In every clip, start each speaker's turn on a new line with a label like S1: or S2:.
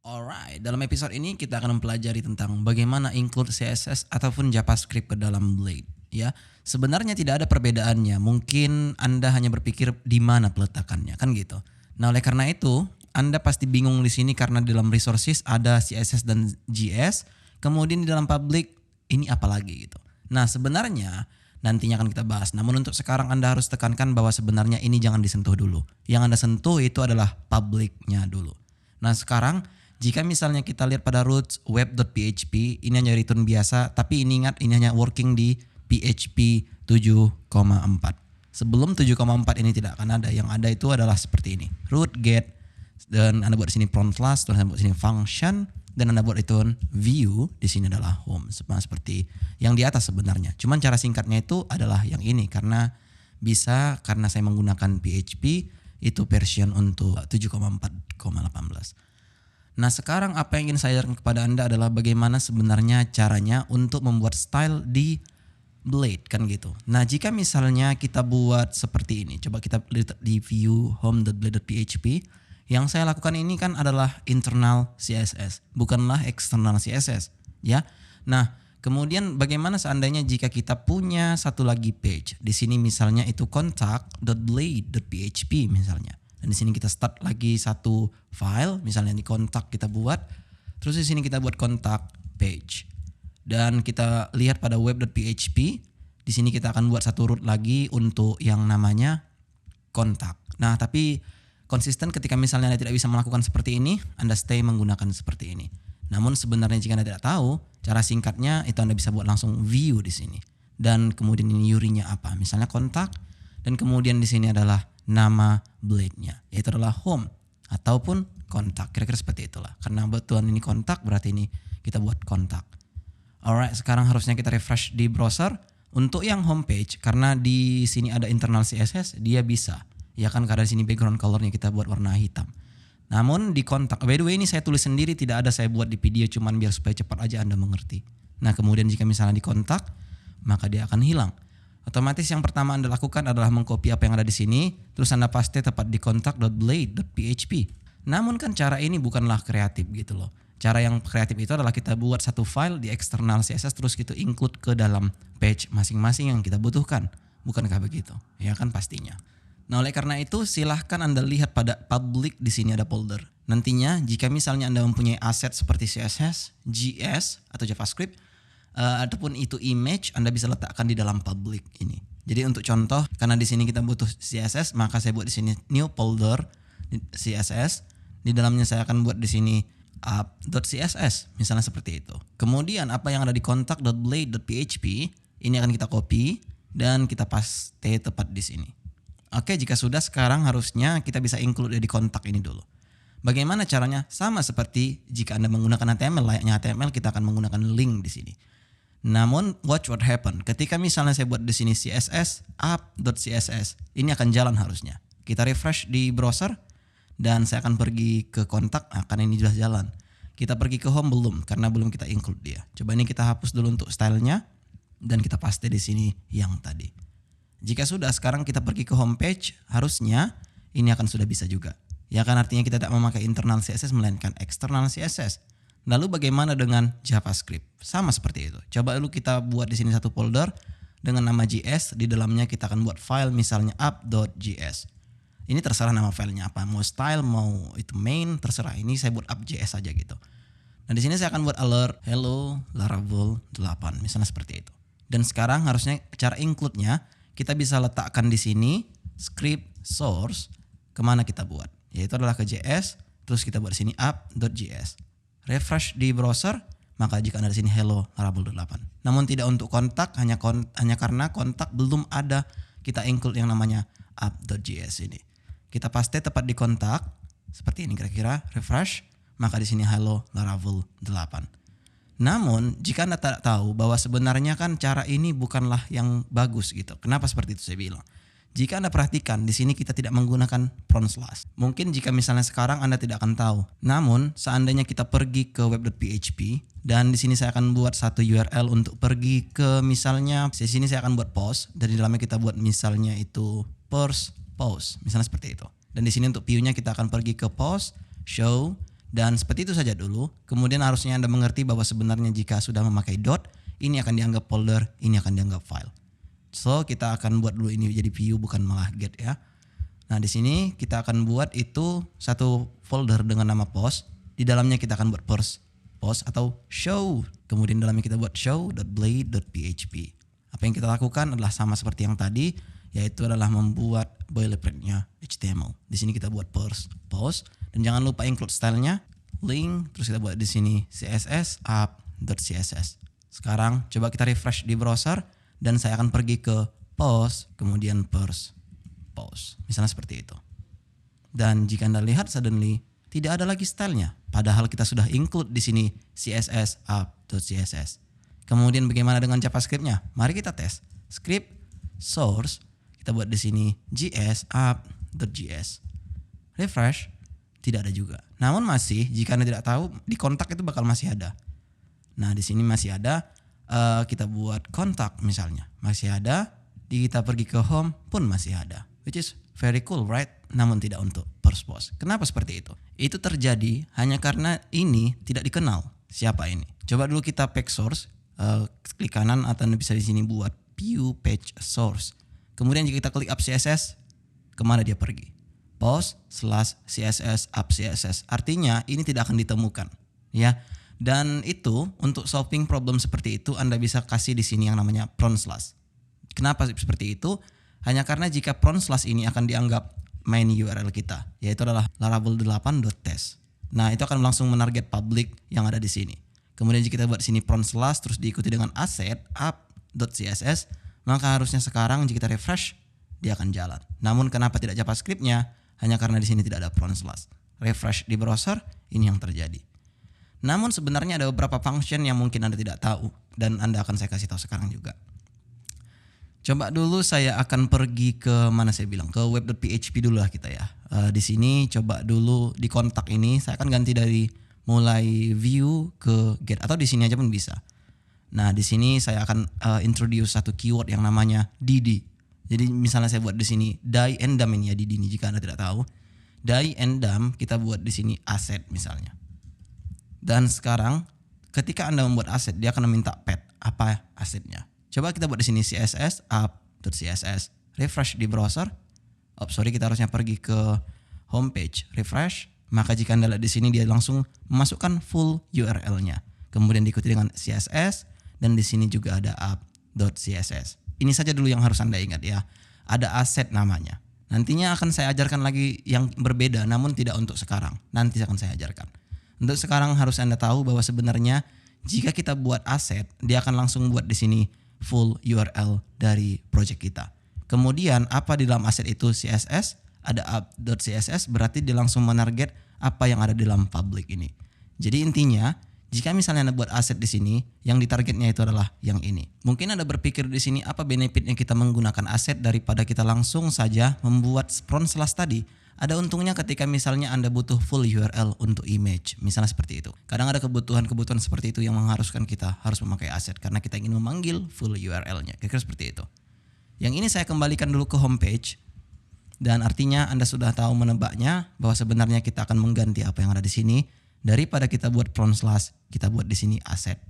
S1: Alright, dalam episode ini kita akan mempelajari tentang bagaimana include CSS ataupun JavaScript ke dalam Blade. Ya, sebenarnya tidak ada perbedaannya. Mungkin Anda hanya berpikir di mana peletakannya, kan gitu. Nah, oleh karena itu, Anda pasti bingung di sini karena di dalam resources ada CSS dan JS, kemudian di dalam public ini apa lagi gitu. Nah, sebenarnya nantinya akan kita bahas. Namun untuk sekarang Anda harus tekankan bahwa sebenarnya ini jangan disentuh dulu. Yang Anda sentuh itu adalah publicnya dulu. Nah, sekarang jika misalnya kita lihat pada roots web.php, ini hanya return biasa, tapi ini ingat ini hanya working di PHP 7,4. Sebelum 7,4 ini tidak akan ada. Yang ada itu adalah seperti ini. Root get, dan Anda buat di sini front class, dan Anda buat di sini function, dan Anda buat return view, di sini adalah home. Seperti yang di atas sebenarnya. Cuman cara singkatnya itu adalah yang ini karena saya menggunakan PHP itu version untuk 7,4,18. Nah, sekarang apa yang ingin saya ajarkan kepada Anda adalah bagaimana sebenarnya caranya untuk membuat style di Blade, kan gitu. Nah, jika misalnya kita buat seperti ini, coba kita lihat di view home.blade.php. Yang saya lakukan ini kan adalah internal CSS, bukanlah external CSS, ya. Nah, kemudian bagaimana seandainya jika kita punya satu lagi page. Di sini misalnya itu contact.blade.php misalnya. Dan di sini kita start lagi satu file, misalnya di kontak kita buat, terus di sini kita buat kontak page. Dan kita lihat pada web.php, di sini kita akan buat satu root lagi untuk yang namanya kontak. Nah, tapi konsisten ketika misalnya Anda tidak bisa melakukan seperti ini, Anda stay menggunakan seperti ini. Namun sebenarnya jika Anda tidak tahu, cara singkatnya itu Anda bisa buat langsung view di sini. Dan kemudian ini URI-nya apa? Misalnya kontak, dan kemudian di sini adalah nama blade-nya, yaitu adalah home ataupun kontak. Kira-kira seperti itulah. Karena betulan ini kontak, berarti ini kita buat kontak. Alright, sekarang harusnya kita refresh di browser. Untuk yang homepage, karena di sini ada internal CSS, dia bisa. Ya kan, karena di sini background colornya kita buat warna hitam. Namun di kontak, by the way ini saya tulis sendiri, tidak ada saya buat di video, cuman biar supaya cepat aja Anda mengerti. Nah, kemudian jika misalnya di kontak, maka dia akan hilang. Otomatis yang pertama Anda lakukan adalah mengcopy apa yang ada di sini, terus Anda paste tepat di contact.blade.php. Namun kan cara ini bukanlah kreatif gitu loh. Cara yang kreatif itu adalah kita buat satu file di external CSS terus kita include ke dalam page masing-masing yang kita butuhkan. Bukankah begitu? Ya kan pastinya. Nah, oleh karena itu silahkan Anda lihat pada public, di sini ada folder. Nantinya jika misalnya Anda mempunyai aset seperti CSS, JS atau JavaScript, ataupun itu image, Anda bisa letakkan di dalam public ini. Jadi untuk contoh, karena di sini kita butuh CSS, maka saya buat di sini new folder CSS. Di dalamnya saya akan buat di sini app.css, misalnya seperti itu. Kemudian apa yang ada di contact.blade.php ini akan kita copy dan kita paste tepat di sini. Oke, jika sudah, sekarang harusnya kita bisa include di kontak ini dulu. Bagaimana caranya? Sama seperti jika Anda menggunakan HTML, layaknya HTML kita akan menggunakan link di sini. Namun watch what happen. Ketika misalnya saya buat di sini CSS app.css, ini akan jalan harusnya. Kita refresh di browser dan saya akan pergi ke kontak, karena ini jelas jalan. Kita pergi ke home belum, karena belum kita include dia. Coba ini kita hapus dulu untuk stylenya dan kita paste di sini yang tadi. Jika sudah, sekarang kita pergi ke homepage, harusnya ini akan sudah bisa juga. Ya kan, artinya kita tidak memakai internal CSS melainkan external CSS. Lalu bagaimana dengan JavaScript? Sama seperti itu. Coba dulu kita buat di sini satu folder dengan nama JS, di dalamnya kita akan buat file misalnya app.js. Ini terserah nama filenya apa, mau style, mau itu main, terserah. Ini saya buat app.js saja gitu. Nah, di sini saya akan buat alert hello Laravel 8, misalnya seperti itu. Dan sekarang harusnya cara include-nya kita bisa letakkan di sini script source kemana kita buat, yaitu adalah ke JS, terus kita buat di sini app.js. Refresh di browser, maka jika ada di sini hello Laravel 8. Namun tidak untuk kontak, hanya karena kontak belum ada, kita include yang namanya app.js ini. Kita paste tepat di kontak seperti ini kira-kira, refresh, maka di sini hello Laravel 8. Namun jika Anda tak tahu bahwa sebenarnya kan cara ini bukanlah yang bagus gitu. Kenapa seperti itu saya bilang? Jika Anda perhatikan di sini kita tidak menggunakan front slash. Mungkin jika misalnya sekarang Anda tidak akan tahu. Namun seandainya kita pergi ke web.php dan di sini saya akan buat satu URL untuk pergi ke misalnya di sini saya akan buat post, dan di dalamnya kita buat misalnya itu first post, misalnya seperti itu. Dan di sini untuk view-nya kita akan pergi ke post, show, Dan seperti itu saja dulu. Kemudian harusnya Anda mengerti bahwa sebenarnya jika sudah memakai dot, ini akan dianggap folder, ini akan dianggap file. So kita akan buat dulu ini jadi view bukan malah get ya. Nah di sini kita akan buat itu satu folder dengan nama post. Di dalamnya kita akan buat post atau show. Kemudian dalamnya kita buat show.blade.php. Apa yang kita lakukan adalah sama seperti yang tadi, yaitu adalah membuat boilerplate-nya HTML. Di sini kita buat post dan jangan lupa include stylenya, link, terus kita buat di sini CSS app.css. Sekarang coba kita refresh di browser dan saya akan pergi ke post, kemudian post. Misalnya seperti itu. Dan jika Anda lihat suddenly tidak ada lagi stylenya, padahal kita sudah include di sini CSS app.css. Kemudian bagaimana dengan JavaScript-nya? Mari kita tes. Script source kita buat di sini js app.js. Refresh, tidak ada juga. Namun masih jika Anda tidak tahu di kontak itu bakal masih ada. Nah, di sini masih ada, kita buat kontak misalnya. Masih ada, kita pergi ke home pun masih ada. Which is very cool, right? Namun tidak untuk first post. Kenapa seperti itu? Itu terjadi hanya karena ini tidak dikenal siapa ini. Coba dulu kita pack source, klik kanan atau Anda bisa di sini buat view page source. Kemudian jika kita klik up CSS, kemana dia pergi? Post/CSS up CSS. Artinya ini tidak akan ditemukan, ya. Dan itu untuk solving problem seperti itu Anda bisa kasih di sini yang namanya front slash. Kenapa seperti itu? Hanya karena jika front slash ini akan dianggap main URL kita, yaitu adalah laravel8.test. Nah, itu akan langsung menarget public yang ada di sini. Kemudian jika kita buat sini front slash terus diikuti dengan asset app.css, maka harusnya sekarang jika kita refresh dia akan jalan. Namun kenapa tidak JavaScript-nya? Hanya karena di sini tidak ada front slash. Refresh di browser, ini yang terjadi. Namun sebenarnya ada beberapa function yang mungkin Anda tidak tahu dan Anda akan saya kasih tahu sekarang juga. Coba dulu saya akan pergi ke mana saya bilang, ke web.php dulu lah kita ya. Di sini coba dulu di kontak ini saya akan ganti dari mulai view ke get atau di sini aja pun bisa. Nah, di sini saya akan introduce satu keyword yang namanya dd. Jadi misalnya saya buat di sini die and dump ini ya, dd ini jika Anda tidak tahu. Die and dump kita buat di sini asset misalnya. Dan sekarang ketika Anda membuat aset, dia akan meminta path. Apa asetnya? Coba kita buat di sini css app.css. Refresh di browser. Kita harusnya pergi ke homepage. Refresh. Maka jika Anda lihat di sini dia langsung memasukkan full URL-nya. Kemudian diikuti dengan CSS dan di sini juga ada app.css. Ini saja dulu yang harus Anda ingat ya. Ada aset namanya. Nantinya akan saya ajarkan lagi yang berbeda namun tidak untuk sekarang. Nanti akan saya ajarkan. Untuk sekarang harus Anda tahu bahwa sebenarnya jika kita buat aset, dia akan langsung buat di sini full URL dari project kita. Kemudian apa di dalam aset itu CSS, ada app.css berarti dia langsung menarget apa yang ada di dalam public ini. Jadi intinya, jika misalnya Anda buat aset di sini, yang ditargetnya itu adalah yang ini. Mungkin Anda berpikir di sini apa benefitnya kita menggunakan aset daripada kita langsung saja membuat front slash tadi. Ada untungnya ketika misalnya Anda butuh full URL untuk image, misalnya seperti itu. Kadang ada kebutuhan-kebutuhan seperti itu yang mengharuskan kita harus memakai aset karena kita ingin memanggil full URL-nya. Kira-kira seperti itu. Yang ini saya kembalikan dulu ke homepage. Dan artinya Anda sudah tahu menebaknya bahwa sebenarnya kita akan mengganti apa yang ada di sini daripada kita buat front slash, kita buat di sini aset.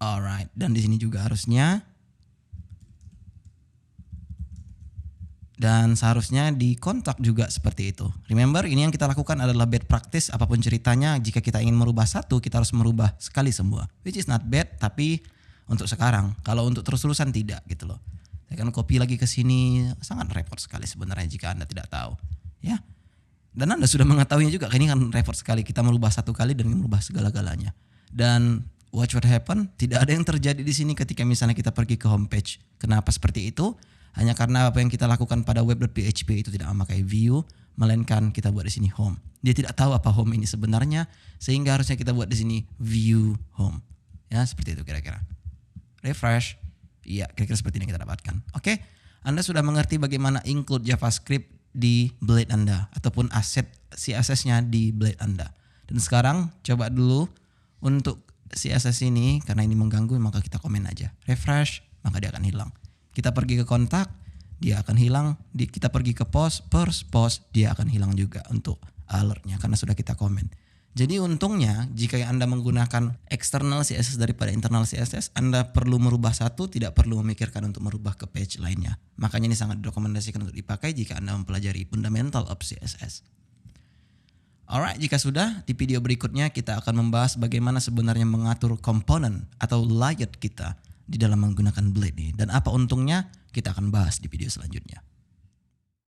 S1: Alright, dan di sini juga harusnya dan seharusnya di kontak juga seperti itu. Remember, ini yang kita lakukan adalah bad practice apapun ceritanya. Jika kita ingin merubah satu, kita harus merubah sekali semua. Which is not bad, tapi untuk sekarang. Kalau untuk terus-terusan tidak gitu loh. Saya akan copy lagi ke sini, sangat repot sekali sebenarnya jika Anda tidak tahu. Ya. Dan Anda sudah mengetahuinya juga, ini kan repot sekali. Kita merubah satu kali dan merubah segala-galanya. Dan watch what happen, tidak ada yang terjadi di sini ketika misalnya kita pergi ke homepage. Kenapa seperti itu? Hanya karena apa yang kita lakukan pada web.php itu tidak memakai view, melainkan kita buat di sini home. Dia tidak tahu apa home ini sebenarnya, sehingga harusnya kita buat di sini view home. Ya, seperti itu kira-kira. Refresh. Iya, kira-kira seperti ini kita dapatkan. Oke, Anda sudah mengerti bagaimana include JavaScript di Blade Anda ataupun aset CSS-nya di Blade Anda. Dan sekarang coba dulu untuk CSS ini, karena ini mengganggu maka kita komen aja. Refresh, maka dia akan hilang. Kita pergi ke kontak, dia akan hilang. Kita pergi ke post, dia akan hilang juga untuk alertnya karena sudah kita komen. Jadi untungnya jika Anda menggunakan external CSS daripada internal CSS, Anda perlu merubah satu, tidak perlu memikirkan untuk merubah ke page lainnya. Makanya ini sangat direkomendasikan untuk dipakai jika Anda mempelajari fundamental of CSS. Alright, jika sudah, di video berikutnya kita akan membahas bagaimana sebenarnya mengatur komponen atau layout kita di dalam menggunakan Blade ini. Dan apa untungnya, kita akan bahas di video selanjutnya.